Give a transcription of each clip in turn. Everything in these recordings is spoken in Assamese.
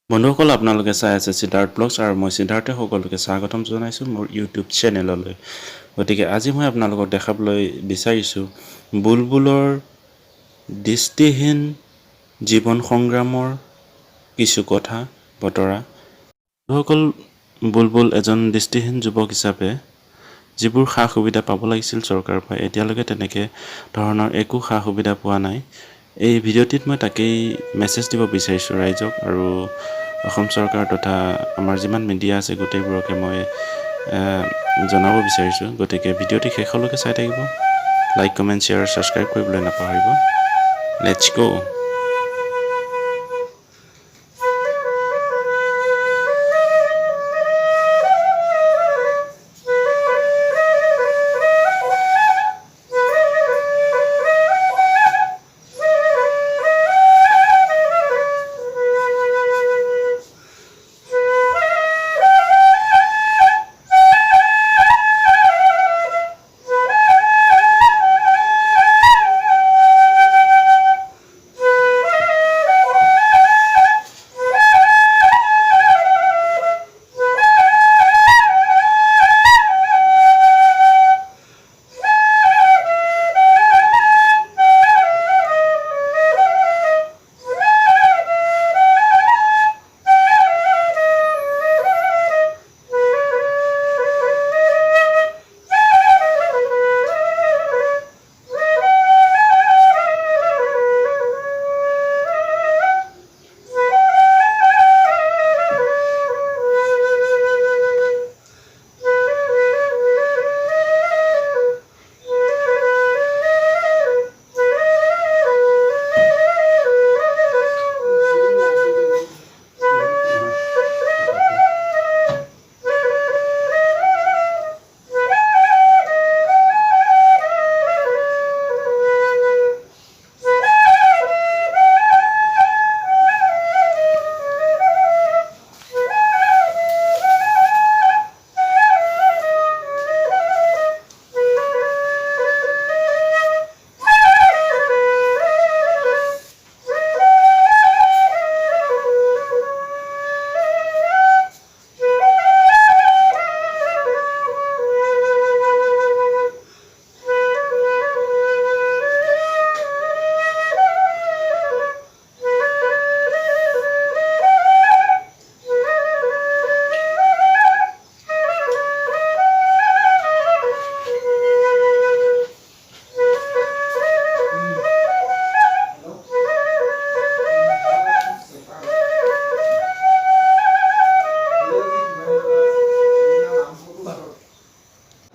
বন্ধুসকল আপোনালোকে চাই আছে সিদ্ধাৰ্থ ব্লগছ আৰু মই সিদ্ধাৰ্থে সকলোকে স্বাগতম জনাইছোঁ মোৰ ইউটিউব চেনেললৈ। গতিকে আজি মই আপোনালোকক দেখাবলৈ বিচাৰিছোঁ বুলবুলৰ দৃষ্টিহীন জীৱন সংগ্ৰামৰ কিছু কথা বতৰা। বন্ধুসকল, বুলবুল এজন দৃষ্টিহীন যুৱক হিচাপে যিবোৰ সা সুবিধা পাব লাগিছিল চৰকাৰৰ পৰা এতিয়ালৈকে তেনেকৈ ধৰণৰ একো সা সুবিধা পোৱা নাই। এই ভিডিঅ'টিত মই তাকেই মেছেজ দিব বিচাৰিছোঁ ৰাইজক আৰু অসম চৰকাৰ তথা আমাৰ যিমান মিডিয়া আছে গোটেইবোৰকে মই জনাব বিচাৰিছোঁ। গতিকে ভিডিঅ'টি শেষলৈকে চাই থাকিব, লাইক কমেণ্ট শ্বেয়াৰ ছাবস্ক্ৰাইব কৰিবলৈ নাপাহৰিব। লেটছ গো।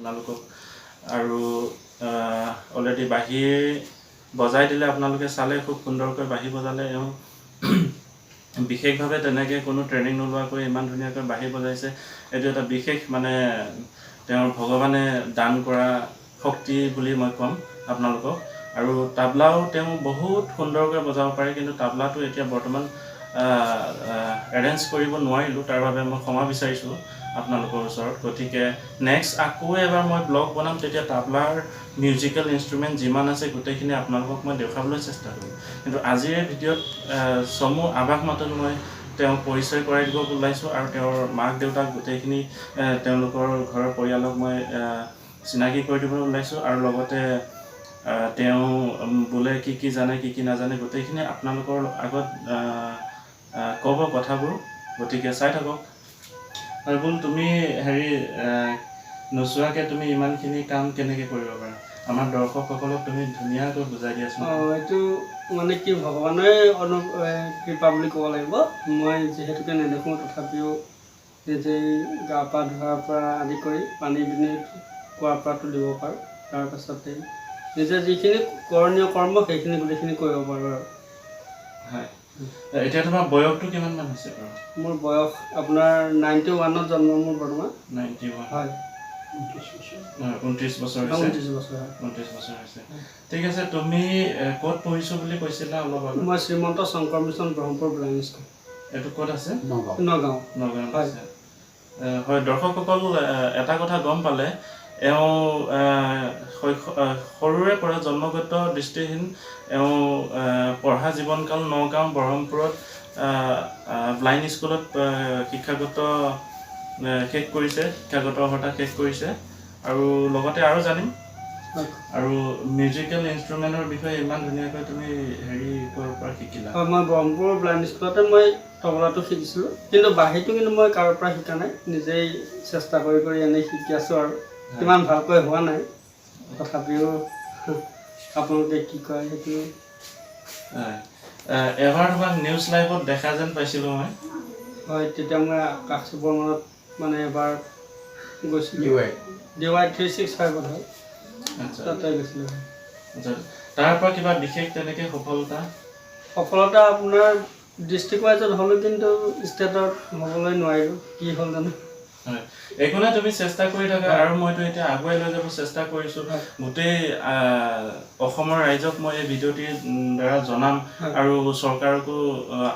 আপোনালোকক আৰু অলৰেডি বাঁহীৰ বজাই দিলে, আপোনালোকে চালে খুব সুন্দৰকৈ বাঁহী বজালে। এওঁ বিশেষভাৱে তেনেকৈ কোনো ট্ৰেইনিং নোলোৱাকৈ ইমান ধুনীয়াকৈ বাঁহী বজাইছে। এইটো এটা বিশেষ তেওঁৰ ভগৱানে দান কৰা শক্তি বুলি মই ক'ম আপোনালোকক। আৰু তাবলাও তেওঁ বহুত সুন্দৰকৈ বজাব পাৰে, কিন্তু তাবলাটো এতিয়া বৰ্তমান এৰেঞ্জ কৰিব নোৱাৰিলোঁ, তাৰ বাবে মই ক্ষমা বিচাৰিছোঁ আপোনালোকৰ ওচৰত। গতিকে নেক্সট আকৌ এবাৰ মই ব্লগ বনাম, তেতিয়া তাবলাৰ মিউজিকেল ইনষ্ট্ৰুমেণ্ট যিমান আছে গোটেইখিনি আপোনালোকক মই দেখুৱাবলৈ চেষ্টা কৰিম। কিন্তু আজিৰ ভিডিঅ'ত চমু আভাস মাতত মই তেওঁক পৰিচয় কৰাই দিব ওলাইছোঁ, আৰু তেওঁৰ মাক দেউতাক গোটেইখিনি তেওঁলোকৰ ঘৰৰ পৰিয়ালক মই চিনাকি কৰি দিবলৈ ওলাইছোঁ। আৰু লগতে তেওঁ বোলে কি কি জানে কি কি নাজানে গোটেইখিনি আপোনালোকৰ আগত ক'ব কথাবোৰ। গতিকে চাই থাকক। আৰু বোল তুমি নোচোৱাকৈ তুমি ইমানখিনি কাম কেনেকৈ কৰিব পাৰা? আমাৰ দৰ্শকসকলক তুমি ধুনীয়াকৈ বুজাই দিয়াচোন। এইটো কি ভগৱানৰে কৃপা বুলি ক'ব লাগিব। মই যিহেতুকে নেদেখোঁ, তথাপিও নিজেই গা পা ধোৱাৰ পৰা আদি কৰি পানী দুনি খোৱাৰ পৰা তুলিব পাৰোঁ। তাৰপাছতে নিজে যিখিনি কৰণীয় কৰ্ম সেইখিনি গোটেইখিনি কৰিব পাৰোঁ আৰু। হয়, এতিয়া তোমাৰ বয়সটো কিমানমান হৈছে বাৰু? মোৰ বয়স আপোনাৰ 91ত জন্ম মোৰ বৰ্তমান। 91? হয়, 29 বছৰ হৈছে। 29 বছৰ হৈছে। ঠিক আছে, তুমি ক'ত পঢ়িছোঁ বুলি কৈছিলা অলপ আগত? মই Srimanta Shankar mission Brahmapur branch school. এইটো ক'ত আছে? নগাঁও। নগাঁৱত আছে। হয়, দৰ্শকসকল এটা কথা গম পালে, এওঁ সৰুৰে পৰা জন্মগত দৃষ্টিহীন। এওঁ পঢ়া জীৱনকাল নগাঁও ব্ৰহ্মপুৰত ব্লাইণ্ড স্কুলত শিক্ষাগত শেষ কৰিছে, শিক্ষাগত অৰ্হতা শেষ কৰিছে। আৰু লগতে আৰু জানিম আৰু মিউজিকেল ইনষ্ট্ৰুমেণ্টৰ বিষয়ে ইমান ধুনীয়াকৈ তুমি ক'ৰ পৰা শিকিলা? হয়, মই ব্ৰহ্মপুৰ ব্লাইণ্ড স্কুলতে মই তবলাটো শিকিছিলোঁ, কিন্তু বাঁহীটো কিন্তু মই কাৰোৰ পৰা শিকা নাই, নিজেই চেষ্টা কৰি এনেই শিকি আছোঁ আৰু ইমান ভালকৈ হোৱা নাই। তথাপিও আপোনালোকে কি কয় সেইটো। এবাৰ তোমাক নিউজ লাইভত দেখা যেন পাইছিলোঁ মই। হয়, তেতিয়া মই আকাশ বৰ্মনত মানে এবাৰ গৈছিলোঁ, DY 365 হয়, তাতে গৈছিলোঁ। তাৰ পৰা কিবা বিশেষ তেনেকৈ সফলতা আপোনাৰ ডিষ্ট্ৰিক্ট ৱাইজত হ'লোঁ, কিন্তু ষ্টেটত হ'বলৈ নোৱাৰিলোঁ, কি হ'ল জানো। হয়, একো নাই, তুমি চেষ্টা কৰি থাকা। আৰু মইতো এতিয়া আগুৱাই লৈ যাব চেষ্টা কৰিছোঁ। গোটেই অসমৰ ৰাইজক মই এই ভিডিঅ'টিৰ দ্বাৰা জনাম আৰু চৰকাৰকো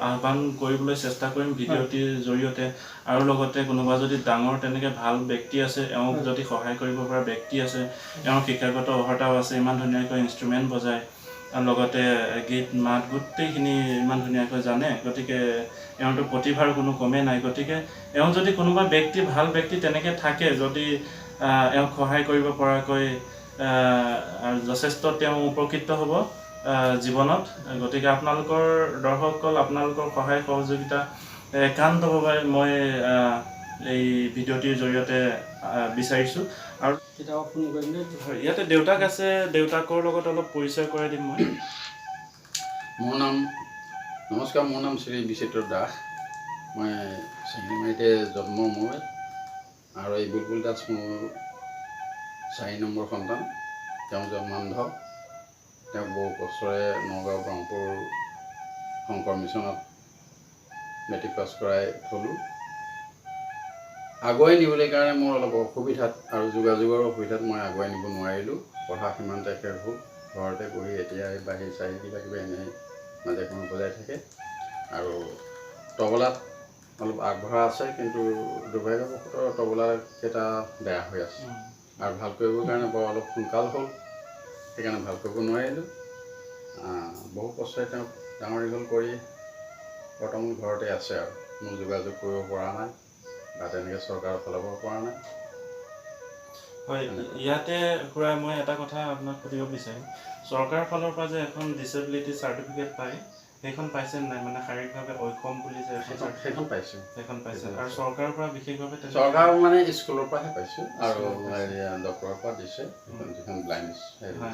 আহ্বান কৰিবলৈ চেষ্টা কৰিম ভিডিঅ'টিৰ জৰিয়তে। আৰু লগতে কোনোবা যদি ডাঙৰ তেনেকৈ ভাল ব্যক্তি আছে, এওঁক যদি সহায় কৰিব পৰা ব্যক্তি আছে, এওঁৰ শিক্ষাগত অৰ্হতাও আছে, ইমান ধুনীয়াকৈ ইনষ্ট্ৰুমেণ্ট বজায় আৰু লগতে গীত মাত গোটেইখিনি ইমান ধুনীয়াকৈ জানে, গতিকে এওঁতো প্ৰতিভাৰ কোনো কমে নাই। গতিকে এওঁ যদি কোনোবা ব্যক্তি, ভাল ব্যক্তি তেনেকৈ থাকে, যদি এওঁক সহায় কৰিব পৰাকৈ যথেষ্ট তেওঁ উপকৃত হ'ব জীৱনত। গতিকে আপোনালোকৰ দৰ্শকসকল, আপোনালোকৰ সহায় সহযোগিতা একান্তভাৱে মই এই ভিডিঅ'টিৰ জৰিয়তে বিচাৰিছোঁ। আৰু ইয়াতে দেউতাক আছে, দেউতাকৰ লগত অলপ পৰিচয় কৰাই দিম মই। নমস্কাৰ, মোৰ নাম শ্ৰী বিচিত্ৰ দাস। মই চেঙেলীমাৰিতে জন্ম মোৰ, আৰু এই বুলবুল দাস মোৰ 4 নম্বৰ সন্তান। তেওঁ জন্মান্ধ। তেওঁক বহু কষ্টৰে নগাঁও ব্ৰহ্মপুৰ শংকৰ মিছনত মেট্ৰিক পাছ কৰাই থলোঁ। আগুৱাই নিবলৈ কাৰণে মোৰ অলপ অসুবিধাত আৰু যোগাযোগৰ অসুবিধাত মই আগুৱাই নিব নোৱাৰিলোঁ। পঢ়া সিমানতে শেষ হ'ল। ঘৰতে বহি এতিয়া বাঢ়ি চাহি কিবা এনেই মাজে সময়ে বজাই থাকে। আৰু তবলাত অলপ আগবঢ়া আছে, কিন্তু দুৰ্ভাগ্যবশতঃ তবলাকেইটা বেয়া হৈ আছে। আৰু ভাল কৰিবৰ কাৰণে বৰ অলপ সোনকাল হ'ল, সেইকাৰণে ভাল কৰিব নোৱাৰিলোঁ। বহু কষ্টৰে তেওঁক ডাঙৰ দীঘল কৰি বৰ্তমান ঘৰতে আছে। আৰু মোৰ যোগাযোগ কৰিব পৰা নাই বা তেনেকৈ চৰকাৰৰ ফালৰ পৰা নাই। হয়, ইয়াতে খুৰা মই এটা কথা আপোনাক সুধিব বিচাৰিম, চৰকাৰৰ ফালৰ পৰা যে এখন ডিছেবিলিটি চাৰ্টিফিকেট পায়, সেইখন পাইছে নাই? মানে শাৰীৰিকভাৱে অক্ষম বুলি যে সেইখন পাইছোঁ। সেইখন পাইছে। আৰু চৰকাৰৰ পৰা বিশেষভাৱে চৰকাৰ মানে স্কুলৰ পৰাহে পাইছোঁ, আৰু ডক্টৰৰ পৰা দিছে যিখন ব্লাইণ্ড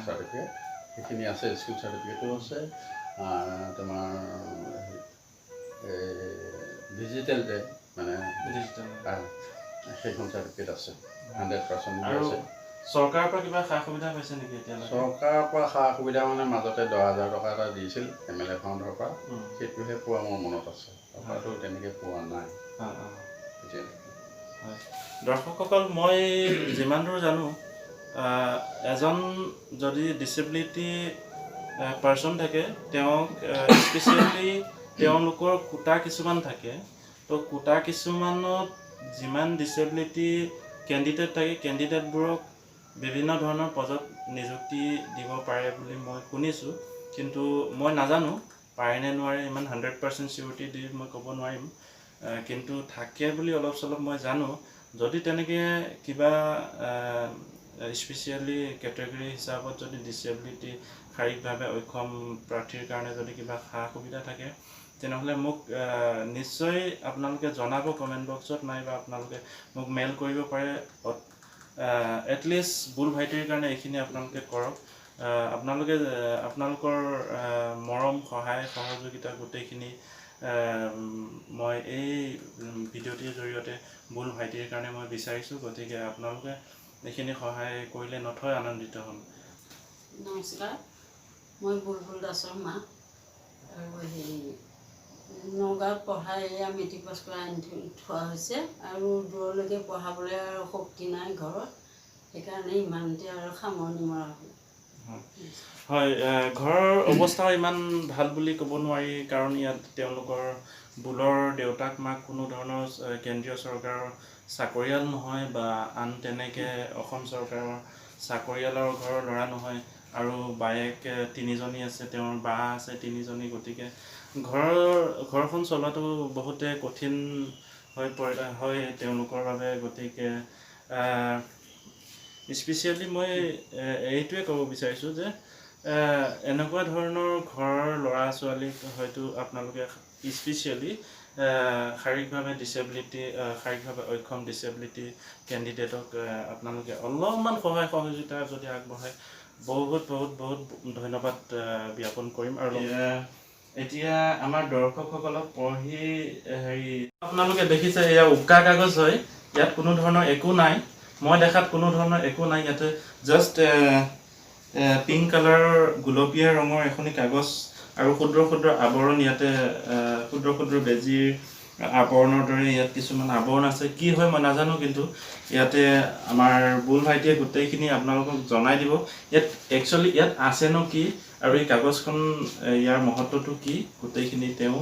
চাৰ্টিফিকেট, সেইখিনি আছে। স্কুল চাৰ্টিফিকেটো আছে, তোমাৰ ডিজিটেল যে মানে সেইখন চাৰ্টিফিকেট আছে, 100% আছে। চৰকাৰৰ পৰা কিবা সা সুবিধা পাইছে নেকি এতিয়ালৈকে? চৰকাৰৰ পৰা সা সুবিধা মানে মাজতে 10,000 টকা এটা দিছিল MLA ফাণ্ডৰ পৰা, সেইটোহে পোৱা মোৰ মনত আছে। টকাটো তেনেকৈ পোৱা নাই। দৰ্শকসকল, মই যিমান দূৰ জানো, এজন যদি ডিছেবিলিটি পাৰ্চন থাকে, তেওঁক স্পেচিয়েলি তেওঁলোকৰ কোটা কিছুমান থাকে। তো কোটা কিছুমানত যিমান ডিছেবিলিটি কেণ্ডিডেট থাকে, কেণ্ডিডেটবোৰক বিভিন্ন ধৰণৰ পদত নিযুক্তি দিব পাৰে বুলি মই শুনিছোঁ, কিন্তু মই নাজানো পাৰে নে নোৱাৰে, ইমান 100% চিয়ৰিটি দি মই ক'ব নোৱাৰিম। কিন্তু থাকে বুলি অলপ চলপ মই জানো। যদি তেনেকৈ কিবা স্পেচিয়েলি কেটেগৰী হিচাপত যদি ডিছেবিলিটি শাৰীৰিকভাৱে অক্ষম প্ৰাৰ্থীৰ কাৰণে যদি কিবা সা সুবিধা থাকে, তেনেহ'লে মোক নিশ্চয় আপোনালোকে জনাব কমেণ্ট বক্সত, নাইবা আপোনালোকে মোক মেইল কৰিব পাৰে। এটলিষ্ট বুল ভাইটিৰ কাৰণে এইখিনি আপোনালোকে কৰক। আপোনালোকৰ মৰম, সহায়, সহযোগিতা গোটেইখিনি মই এই ভিডিঅ'টিৰ জৰিয়তে বুল ভাইটিৰ কাৰণে মই বিচাৰিছোঁ। গতিকে আপোনালোকে এইখিনি সহায় কৰিলে নথৈ আনন্দিত হ'ম। নমস্কাৰ, মই বুলবুল দাসৰ মা। আৰু নগাঁৱত পঢ়াই এয়া মেট্ৰিক পাছ কৰা আনি থোৱা হৈছে, আৰু দূৰলৈকে পঢ়াবলৈ আৰু শক্তি নাই ঘৰত, সেইকাৰণে ইমানতে আৰু সামৰণি মৰা হ'ল। হয়, ঘৰৰ অৱস্থাও ইমান ভাল বুলি ক'ব নোৱাৰি, কাৰণ ইয়াত তেওঁলোকৰ বুলৰ দেউতাক মাক কোনো ধৰণৰ কেন্দ্ৰীয় চৰকাৰৰ চাকৰিয়াল নহয়, বা আন তেনেকৈ অসম চৰকাৰৰ চাকৰিয়ালৰ ঘৰৰ ল'ৰা নহয়। আৰু বায়েক 3জনী আছে, তেওঁৰ বা আছে 3জনী। গতিকে ঘৰখন চলোৱাটো বহুতে কঠিন হয় তেওঁলোকৰ বাবে। গতিকে স্পেচিয়েলি মই এইটোৱে ক'ব বিচাৰিছোঁ যে এনেকুৱা ধৰণৰ ঘৰৰ ল'ৰা ছোৱালীক হয়তো আপোনালোকে স্পেচিয়েলি শাৰীৰিকভাৱে শাৰীৰিকভাৱে অক্ষম ডিছেবিলিটি কেণ্ডিডেটক আপোনালোকে অলপমান সহায় সহযোগিতা যদি আগবঢ়ায় বহুত বহুত বহুত ধন্যবাদ জ্ঞাপন কৰিম। আৰু এতিয়া আমাৰ দৰ্শকসকলক পঢ়ি আপোনালোকে দেখিছে এয়া উকা কাগজ হয়, ইয়াত কোনো ধৰণৰ একো নাই, মই দেখাত কোনো ধৰণৰ একো নাই। ইয়াতে জাষ্ট পিংক কালাৰৰ গুলপীয়া ৰঙৰ এখনি কাগজ আৰু ক্ষুদ্ৰ ক্ষুদ্ৰ আৱৰণ, ইয়াতে ক্ষুদ্ৰ ক্ষুদ্ৰ বেজীৰ আৱৰণৰ দৰে ইয়াত কিছুমান আৱৰণ আছে। কি হয় মই নাজানো, কিন্তু ইয়াতে আমাৰ বুল ভাইটিয়ে গোটেইখিনি আপোনালোকক জনাই দিব। ইয়াত একচুৱেলি ইয়াত আছেনো কি আৰু এই কাগজখন ইয়াৰ মহত্বটো কি গোটেইখিনি তেওঁ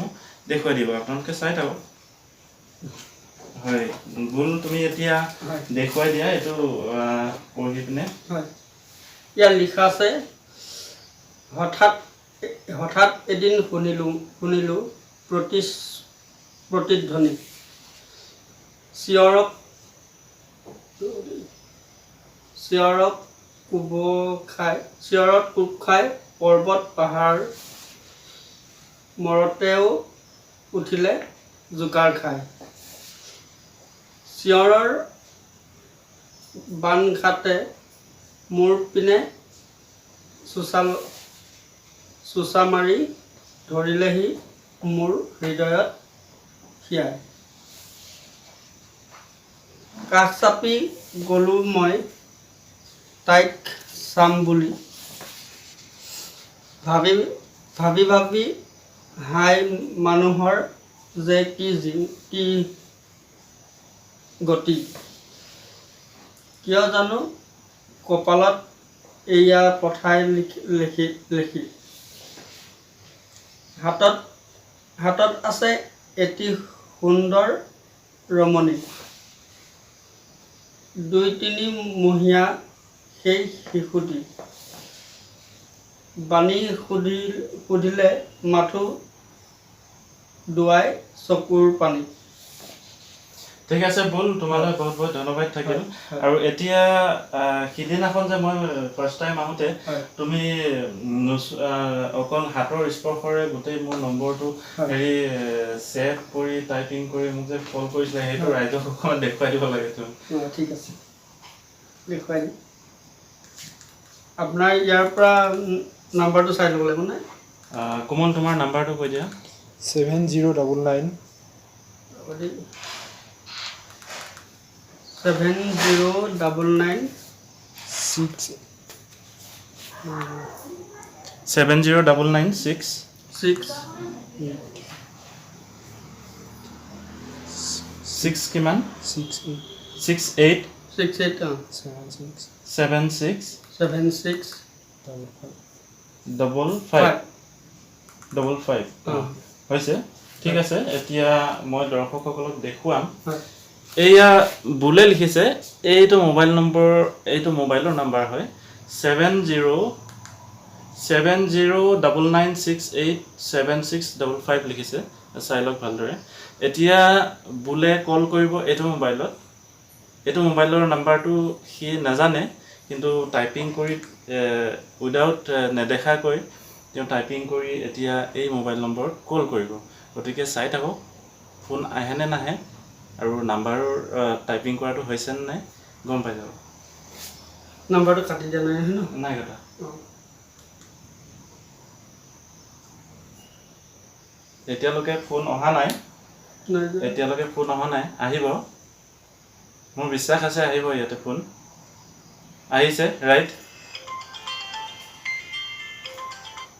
দেখুৱাই দিব। আপোনালোকে চাই থাকক। হয় বুল, তুমি এতিয়া দেখুৱাই দিয়া এইটো পঢ়ি পিনে। হয়, ইয়াত লিখা আছে, হঠাৎ এদিন শুনিলোঁ প্ৰতিধ্বনি, চিঞৰক কোব খাই পৰ্বত পাহাৰ মৰতেও উঠিলে জোকাৰ খায়। চিঞৰৰ বানঘাটে মূৰ পিনে চোচা মাৰি ধৰিলেহি মোৰ হৃদয়ত হিয়াই। কাষ চাপি গ'লোঁ মই তাইক চাম বুলি, ভাবি হাই মানুহৰ যে কি গতি, কিয় জানো কপালত এয়া পঠাই লিখি। হাতত আছে এটি সুন্দৰ ৰমণী, 2-3 মহীয়া সেই শিশুটি, বাণী সুধিলে মাথো দুৱাই চকুৰ পানী। ঠিক আছে বুল, তোমালৈ বহুত বহুত ধন্যবাদ থাকিল। আৰু এতিয়া সিদিনাখন যে মই ফাৰ্ষ্ট টাইম আহোঁতে তুমি অকল হাতৰ স্পৰ্শৰে গোটেই মোৰ নম্বৰটো ছেভ কৰি টাইপিং কৰি মোক যে কল কৰিছিলে, সেইটো ৰাইজক অকণমান দেখুৱাই দিব লাগে তুমি। ঠিক আছে, দেখুৱাই দিম। আপোনাৰ ইয়াৰ পৰা নাম্বাৰটো চাই ল'ব লাগিব নে? কোমল, তোমাৰ নাম্বাৰটো কৈ দিয়া। 7099 7099 7099 6 কিমান? 68 76 55 হৈছে। ঠিক আছে, এতিয়া মই দৰ্শকসকলক দেখুৱাম। এয়া বুলে লিখিছে, এইটো মোবাইলৰ নাম্বাৰ হয় 7099687655 লিখিছে, চাই লওক ভালদৰে। এতিয়া বুলে কল কৰিব এইটো মোবাইলৰ নাম্বাৰটো সি নাজানে, কিন্তু টাইপিং কৰি উইদাউট নেদেখাকৈ তেওঁ টাইপিং কৰি এতিয়া এই মোবাইল নম্বৰত কল কৰিব। গতিকে চাই থাকক ফোন আহেনে নাহে, আৰু নাম্বাৰৰ টাইপিং কৰাটো হৈছেনে নাই গম পাই যাব। নাম্বাৰটো কাটি দিয়া নাই ন? নাই কথা। এতিয়ালৈকে ফোন অহা নাই, আহিব, মোৰ বিশ্বাস আছে আহিব। ইয়াতে ফোন আহিছে, ৰাইট?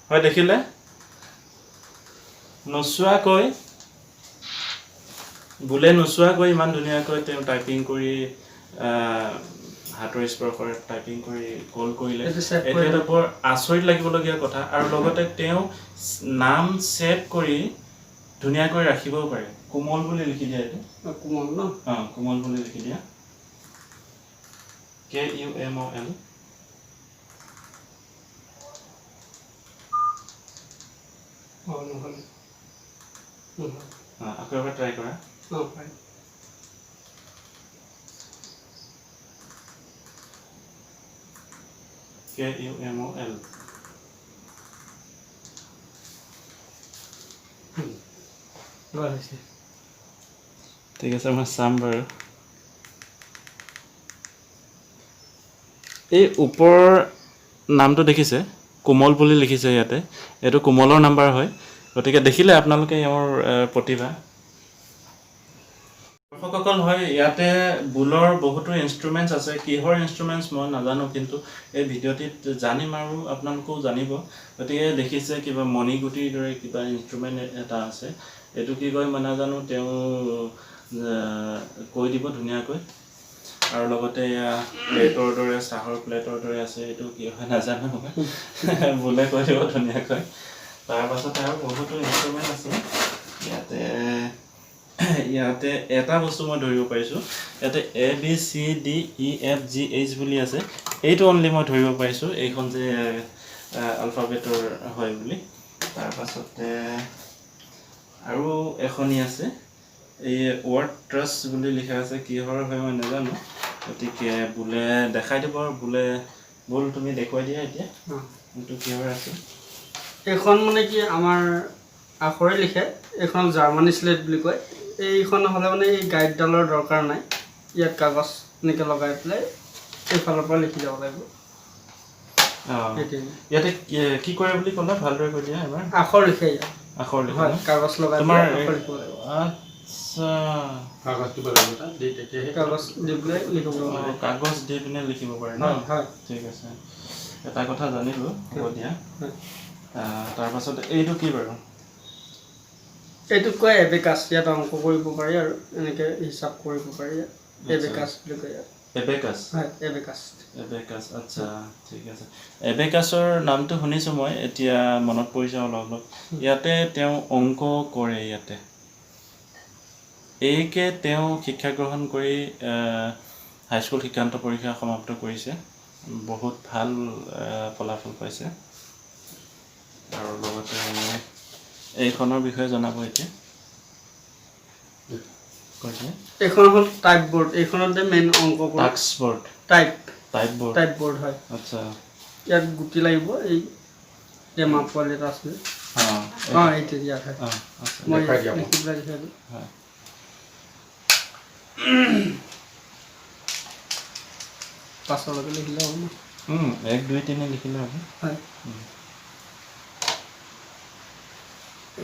হয়, দেখিলে নোচোৱাকৈ ইমান ধুনীয়াকৈ তেওঁ টাইপিং কৰি হাতৰ স্পৰ্শৰে টাইপিং কৰি কল কৰিলে। এইটো এটা বৰ আচৰিত লাগিবলগীয়া কথা। আৰু লগতে তেওঁ নাম ছেভ কৰি ধুনীয়াকৈ ৰাখিবও পাৰে। কোমল বুলি লিখি দিয়া, এইটো কোমল ন? কোমল বুলি লিখি দিয়া, KUMOL। আকৌ এবাৰ ট্ৰাই কৰা অঁ পাৰি KUMOL লোৱা হৈছে ঠিক আছে মই চাম বাৰু এই ওপৰৰ নামটো দেখিছে কোমল বুলি লিখিছে ইয়াতে এইটো কোমলৰ নাম্বাৰ হয় গতিকে দেখিলে আপোনালোকে এওঁৰ প্ৰতিভা দৰ্শকসকল হয় ইয়াতে বুলৰ বহুতো ইনষ্ট্ৰুমেণ্টছ আছে কিহৰ ইনষ্ট্ৰুমেণ্টছ মই নাজানো কিন্তু এই ভিডিঅ'টিত জানিম আৰু আপোনালোকেও জানিব গতিকে দেখিছে কিবা মণিগুটিৰ দৰে কিবা ইনষ্ট্ৰুমেণ্ট এটা আছে এইটো কি কয় মই নাজানো তেওঁ কৈ দিব ধুনীয়াকৈ আৰু লগতে এয়া প্লেটৰ দৰে চাহৰ প্লেটৰ দৰে আছে এইটো কি হয় নাজানো বুলে কৈ দিব ধুনীয়াকৈ তাৰপাছত আৰু বহুতো ইনষ্ট্ৰুমেণ্ট আছে ইয়াতে এটা বস্তু মই ধৰিব পাৰিছোঁ ইয়াতে ABCDEFGH বুলি আছে এইটো অনলি মই ধৰিব পাৰিছোঁ এইখন যে আলফাবেটৰ হয় বুলি তাৰপাছতে আৰু এখনি আছে এই ৱৰ্ড ট্ৰাষ্ট বুলি লিখা আছে কিহৰ হয় মই নাজানো গতিকে বুলে দেখাই দিব আৰু বুল তুমি দেখুৱাই দিয়া এতিয়া এইটো কিহৰ আছে এইখন মানে কি আমাৰ আখৰে লিখে এইখন জাৰ্মানী স্লেট বুলি কয় এইখন হ'লে মানে এই গাইডডালৰ দৰকাৰ নাই ইয়াত কাগজ এনেকৈ লগাই পেলাই এইফালৰ পৰা লিখি যাব লাগিব ইয়াতে কি কৰে বুলি ক'লা ভালদৰে কৈ দিয়া এবাৰ আখৰ লিখে ইয়াত আখৰ লিখা হয় কাগজ লগাই তোমাৰ আখৰ লিখিব লাগিব আচ্ছা কাগজটো পেলাব দি তেতিয়াহে কাগজ দি পেলাই লিখিব লাগিব কাগজ দি পিনে লিখিব পাৰে ন হয় ঠিক আছে এটা কথা জানিলোঁ হ'ব দিয়া হয় তাৰপাছত এইটো কি বাৰু এইটোক কয় এবেকাছ ইয়াত অংক কৰিব পাৰি আৰু এনেকৈ হিচাপ কৰিব পাৰি এবেকাছ বুলি কয় ইয়াত এবেকাছ হয় এবেকাছ এবেকাছ আচ্ছা ঠিক আছে এবেকাছৰ নামটো শুনিছোঁ মই এতিয়া মনত পৰিছে অলপ অলপ ইয়াতে তেওঁ অংক কৰে ইয়াতে এইকে তেওঁ শিক্ষা গ্ৰহণ কৰি হাইস্কুল শিক্ষান্ত পৰীক্ষা সমাপ্ত কৰিছে বহুত ভাল ফলাফল পাইছে আৰু লগতে এইখনৰ বিষয়ে জনাব এতিয়া কৈছে এইখন হ'ল টাইপ বৰ্ড এইখনতে মেইন অংকবোৰ টাক্স বৰ্ড টাইপ টাইপ বৰ্ড হয় আচ্ছা ইয়াত গুটি লাগিব এই যে মাপ পোৱালি এটা আছিলে অঁ এইটো ইয়াত হয় মই দেখাই দিয়া লিখি পেলাই দেখাই দিওঁ হয় 5লৈকে লিখিলে হ'ব ন 1 2 3 লিখিলে হ'ব হয়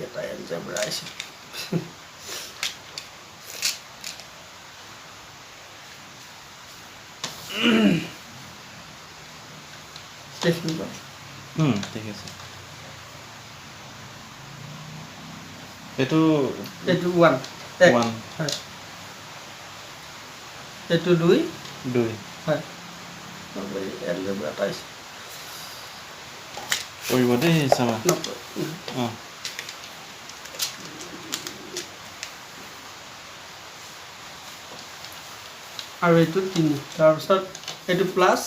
এটা এলজেব্ৰা আহিছে ঠিক আছে এইটো 1 হয় এইটো 2 হয় এলজেব্ৰা এটা আহিছে কৰিব দেই চাবা অঁ আৰু এইটো 3 তাৰপিছত এইটো প্লাছ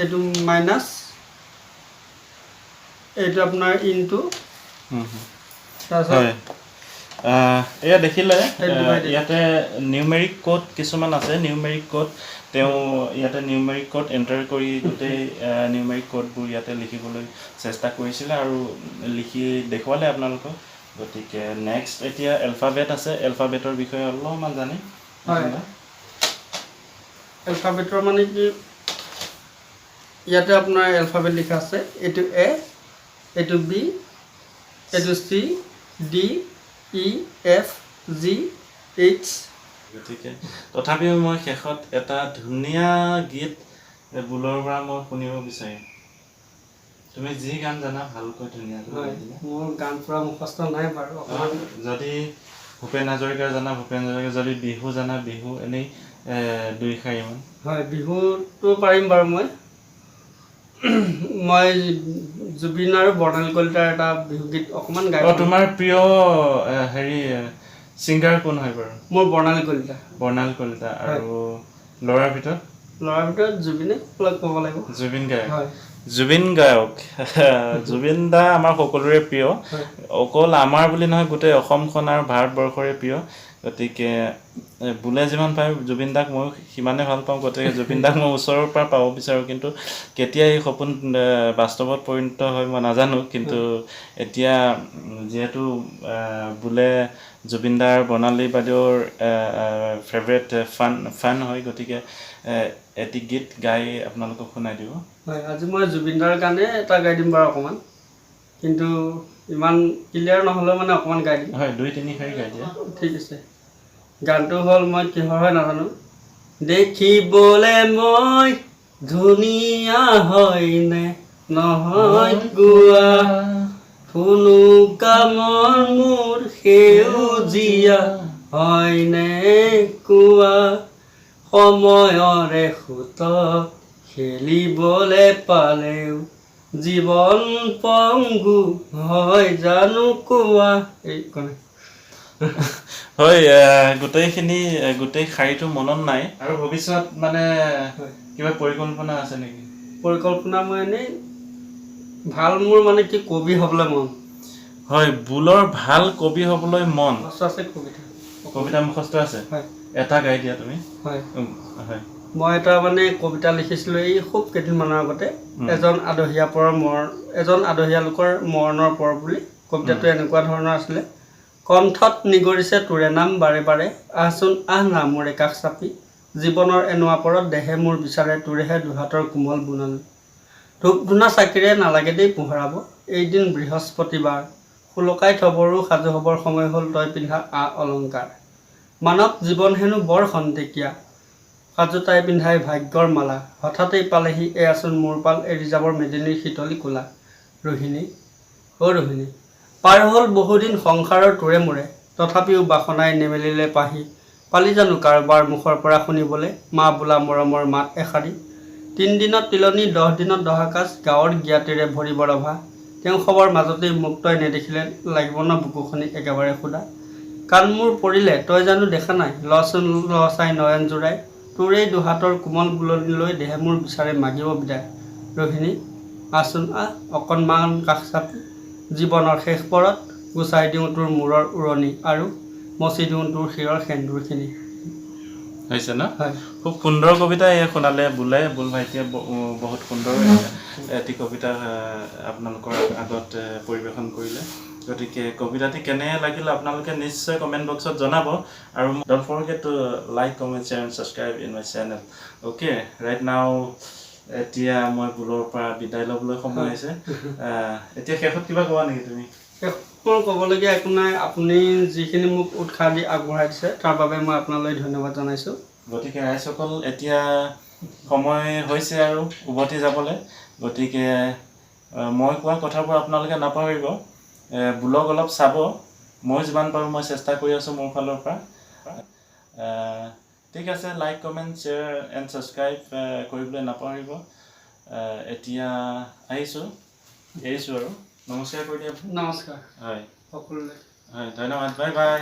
এইটো মাইনাছ এইটো আপোনাৰ ইনটু হয় এয়া দেখিলে ইয়াতে নিউমেৰিক কোড কিছুমান আছে নিউমেৰিক কোড তেওঁ ইয়াতে নিউমেৰিক কোড এণ্টাৰ কৰি গোটেই নিউমেৰিক কোডবোৰ ইয়াতে লিখিবলৈ চেষ্টা কৰিছিলে আৰু লিখি দেখুৱালে আপোনালোকক গতিকে নেক্সট এতিয়া এলফাবেট আছে এলফাবেটৰ বিষয়ে অলপমান জানি হয় এলফাবেটৰ মানে কি ইয়াতে আপোনাৰ এলফাবেট লিখা আছে এইটো এ এইটো বি এইটো C D E F G H গতিকে তথাপিও মই শেষত এটা ধুনীয়া গীত বুলৰ পৰা মই শুনিব বিচাৰিম তুমি যি গান জানা ভালকৈ ধুনীয়াকৈ হয় মোৰ গান পুৰা মুখস্থ নাই বাৰু যদি ভূপেন হাজৰিকাৰ জানা ভূপেন হাজৰিকাৰ যদি বিহু জানা বিহু এনেই 2-4মান হয় বিহুটো পাৰিম বাৰু মই জুবিন আৰু বৰ্ণালী কলিতাৰ এটা বিহুগীত অকণমান গাই তোমাৰ প্ৰিয় হেৰি ছিংগাৰ কোন হয় বাৰু মোৰ বৰ্ণালী কলিতা আৰু ল'ৰাৰ ভিতৰত জুবিনে ক'ব লাগিব জুবিন গাৰ্গ হয় জুবিন গায়ক জুবিন দা আমাৰ সকলোৰে প্ৰিয় অকল আমাৰ বুলি নহয় গোটেই অসমখন আৰু ভাৰতবৰ্ষৰে প্ৰিয় গতিকে বোলে যিমান পায় জুবিন দাক মই সিমানে ভাল পাওঁ গতিকে জুবিন দাক মই ওচৰৰ পৰা পাব বিচাৰোঁ কিন্তু কেতিয়া এই সপোন বাস্তৱত পৰিণত হয় মই নাজানো কিন্তু এতিয়া যিহেতু বোলে জুবিন দাৰ বৰ্ণালী বাইদেউৰ ফেভৰেট ফান হয় গতিকে এটি গীত গাই আপোনালোকক শুনাই দিব হয় আজি মই জুবিনদাৰ গানে এটা গাই দিম বাৰু অকণমান কিন্তু ইমান ক্লিয়াৰ নহ'লেও মানে অকণমান গাই দিম হয় 2-3 শাৰী গাই দিয়া ঠিক আছে গানটো হ'ল মই কিহৰ হয় নাজানো দেখিবলৈ মই ধুনীয়া হয়নে নহয় গোৱা ফুলো কামৰ মোৰ সেউজীয়া হয়নে কোৱা সময়ৰে সুত খেলিবলৈ পালেও জীৱন পংগু হয় জানো কোৱা এই কনে হয় গোটেইখিনি গোটেই শাৰীটো মনত নাই আৰু ভৱিষ্যত মানে কিবা পৰিকল্পনা আছে নেকি পৰিকল্পনা মই এনেই ভাল মোৰ মানে কি কবি হ'বলৈ মন হয় বুলৰ ভাল কবি হ'বলৈ মন আছে কবিতা মুখস্থ আছে হয় এটা গাই দিয়া তুমি হয় হয় মই এটা মানে কবিতা লিখিছিলোঁ এই খুব কেইদিনমানৰ আগতে এজন আদহীয়া লোকৰ মৰণৰ পৰ বুলি কবিতাটো এনেকুৱা ধৰণৰ আছিলে কণ্ঠত নিগৰিছে তোৰে নাম বাৰে বাৰে আহচোন আহ না মোৰে কাষ চাপি জীৱনৰ এনোৱা পৰত দেহে মোৰ বিচাৰে তোৰেহে দুহাতৰ কোমল বুনাল ধূপ ধূনা চাকিৰে নালাগে দেই পোহৰাব এইদিন বৃহস্পতিবাৰ শুলকাই থবৰো সাজু হ'বৰ সময় হ'ল তই পিন্ধা অলংকাৰ মানৱ জীৱন হেনো বৰ খন্তেকীয়া সাজোতাই পিন্ধাই ভাগ্যৰ মালা হঠাতেই পালেহি এয়াচোন মোৰ পাল এৰি যাবৰ মেদিনীৰ শীতলী কোলা ৰোহিণী ৰোহিণী পাৰ হ'ল বহুদিন সংসাৰৰ তোৰে মোৰে তথাপিও বাসনাই নেমেলিলে পাহি পালি জানো কাৰোবাৰ মুখৰ পৰা শুনিবলৈ মা বোলা মৰমৰ মাত এষাৰি 3 দিনত তিলনি 10 দিনত দহাকাজ গাঁৱৰ জ্ঞাতিৰে ভৰিব ৰভা তেওঁ খবৰ মাজতেই মোক তই নেদেখিলে লাগিব ন বুকুখনি একেবাৰে সোধা কাণ মোৰ পৰিলে তই জানো দেখা নাই লচোন লচাই নয়ন জোৰাই তোৰেই দুহাতৰ কোমল বুলনিলৈ দেহে মোৰ বিচাৰে মাগিব বিদায় ৰোহিণী আচোন আহ অকণমান কাষ চাপি জীৱনৰ শেষ পৰত গুচাই দিওঁ তোৰ মূৰৰ উৰণি আৰু মচি দিওঁ তোৰ শিৰৰ সেন্দুৰখিনি হৈছে ন হয় খুব সুন্দৰ কবিতা এয়া শুনালে বুল ভাইটিয়ে বহুত সুন্দৰ এটি কবিতা আপোনালোকৰ আগত পৰিৱেশন কৰিলে গতিকে কবিতাটি কেনে লাগিল আপোনালোকে নিশ্চয় কমেণ্ট বক্সত জনাব আৰু don't forget to like comment share and subscribe in my channel okay right now এতিয়া মই বুলৰ পৰা বিদায় ল'বলৈ সময় হৈছে এতিয়া শেষত কিবা ক'বা নেকি তুমি মোৰ ক'বলগীয়া একো নাই আপুনি যিখিনি মোক উৎসাহ দি আগবঢ়াই দিছে তাৰ বাবে মই আপোনালৈ ধন্যবাদ জনাইছোঁ গতিকে ৰাইজসকল এতিয়া সময় হৈছে আৰু উভতি যাবলৈ গতিকে মই কোৱা কথাবোৰ আপোনালোকে নাপাহৰিব ব্লগ অলপ চাব মই যিমান পাৰোঁ মই চেষ্টা কৰি আছোঁ মোৰ ফালৰ পৰা ঠিক আছে like comment share and subscribe কৰিবলৈ নাপাহৰিব এতিয়া এৰিছোঁ আৰু নমস্কাৰ কৰি দিয়া নমস্কাৰ হয় সকলোলৈ হয় ধন্যবাদ বাই বাই